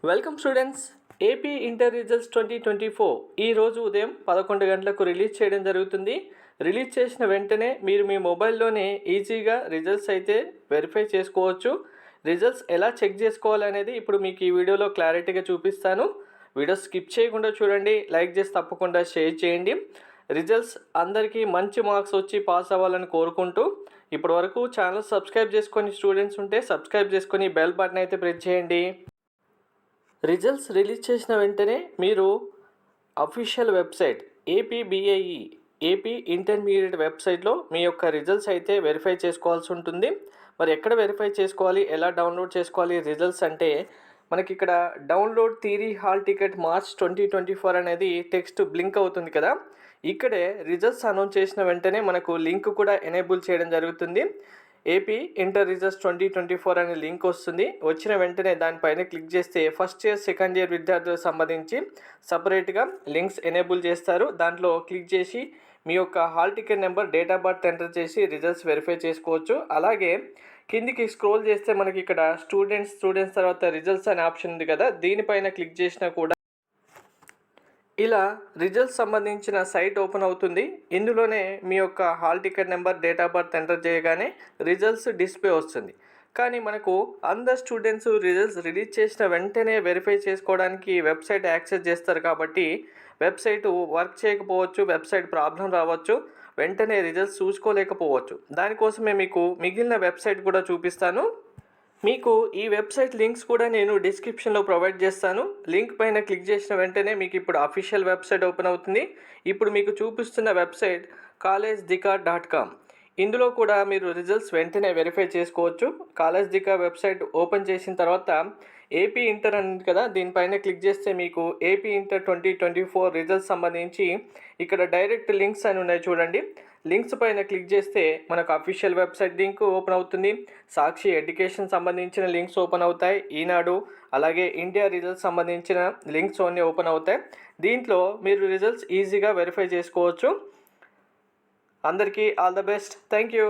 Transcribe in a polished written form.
Welcome students. AP inter results 2024 ఈరోజు ఉదయం 11 గంటలకు రిలీజ్ చేయడం జరుగుతుంది. రిలీజ్ చేసిన వెంటనే మీరు మీ మొబైల్లోనే ఈజీగా రిజల్ట్స్ అయితే వెరిఫై చేసుకోవచ్చు. రిజల్ట్స్ ఎలా చెక్ చేసుకోవాలనేది ఇప్పుడు మీకు ఈ వీడియోలో క్లారిటీగా చూపిస్తాను. వీడియో స్కిప్ చేయకుండా చూడండి, లైక్ చేసి తప్పకుండా షేర్ చేయండి. రిజల్ట్స్ అందరికీ మంచి మార్క్స్ వచ్చి పాస్ అవ్వాలని కోరుకుంటూ ఇప్పటి వరకు ఛానల్ సబ్స్క్రైబ్ చేసుకొని స్టూడెంట్స్ ఉంటే సబ్స్క్రైబ్ చేసుకొని బెల్ బటన్ అయితే ప్రెస్ చేయండి. రిజల్ట్స్ రిలీజ్ చేసిన వెంటనే మీరు అఫీషియల్ వెబ్సైట్ ఏపీబీఏఈ ఏపీ ఇంటర్మీడియట్ వెబ్సైట్లో మీ యొక్క రిజల్ట్స్ అయితే వెరిఫై చేసుకోవాల్సి ఉంటుంది. మరి ఎక్కడ వెరిఫై చేసుకోవాలి, ఎలా డౌన్లోడ్ చేసుకోవాలి రిజల్ట్స్ అంటే మనకి ఇక్కడ download theory hall ticket March 2024 అనేది టెక్స్ట్ బ్లింక్ అవుతుంది కదా. ఇక్కడే రిజల్ట్స్ అనౌన్స్ చేసిన వెంటనే మనకు లింక్ కూడా ఎనేబుల్ చేయడం జరుగుతుంది. ఏపీ ఇంటర్ రిజల్ట్స్ 2024 అనే లింక్ వస్తుంది. వచ్చిన వెంటనే దానిపైన క్లిక్ చేస్తే ఫస్ట్ ఇయర్ సెకండ్ ఇయర్ విద్యార్థులకు సంబంధించి సపరేట్గా లింక్స్ ఎనేబుల్ చేస్తారు. దాంట్లో క్లిక్ చేసి మీ యొక్క hall ticket number, date of birth enter చేసి రిజల్ట్స్ వెరిఫై చేసుకోవచ్చు. అలాగే కిందికి స్క్రోల్ చేస్తే మనకి ఇక్కడ స్టూడెంట్స్ తర్వాత రిజల్ట్స్ అనే ఆప్షన్ ఉంది కదా, దీనిపైన క్లిక్ చేసినా కూడా ఇలా రిజల్ట్స్ సంబంధించిన సైట్ ఓపెన్ అవుతుంది. ఇందులోనే మీ యొక్క hall ticket number, date of birth enter చేయగానే రిజల్ట్స్ డిస్ప్లే వస్తుంది. కానీ మనకు అందరు స్టూడెంట్స్ రిజల్ట్స్ రిలీజ్ చేసిన వెంటనే వెరిఫై చేసుకోవడానికి వెబ్సైట్ యాక్సెస్ చేస్తారు కాబట్టి వెబ్సైట్ వర్క్ చేయకపోవచ్చు, వెబ్సైట్ ప్రాబ్లం రావచ్చు, వెంటనే రిజల్ట్స్ చూసుకోలేకపోవచ్చు. దానికోసమే మీకు మిగిలిన వెబ్సైట్ కూడా చూపిస్తాను. మీకు ఈ వెబ్సైట్ లింక్స్ కూడా నేను డిస్క్రిప్షన్లో ప్రొవైడ్ చేస్తాను. లింక్ పైన క్లిక్ చేసిన వెంటనే మీకు ఇప్పుడు అఫీషియల్ వెబ్సైట్ ఓపెన్ అవుతుంది. ఇప్పుడు మీకు చూపిస్తున్న వెబ్సైట్ collegedika.com. ఇందులో కూడా మీరు రిజల్ట్స్ వెంటనే వెరిఫై చేసుకోవచ్చు. కాలేజ్దికా వెబ్సైట్ ఓపెన్ చేసిన తర్వాత ఏపీ ఇంటర్ అని కదా, దీనిపైన క్లిక్ చేస్తే మీకు ఏపీ ఇంటర్ 2024 రిజల్ట్స్ సంబంధించి ఇక్కడ డైరెక్ట్ లింక్స్ అని ఉన్నాయి చూడండి. లింక్స్ పైన క్లిక్ చేస్తే మనకు అఫీషియల్ వెబ్సైట్ లింక్ ఓపెన్ అవుతుంది. సాక్షి ఎడ్యుకేషన్ సంబంధించిన లింక్స్ ఓపెన్ అవుతాయి. ఈనాడు అలాగే ఇండియా రిజల్ట్స్ సంబంధించిన లింక్స్ అన్నీ ఓపెన్ అవుతాయి. దీంట్లో మీరు రిజల్ట్స్ ఈజీగా వెరిఫై చేసుకోవచ్చు. అందరికీ all the best. Thank you.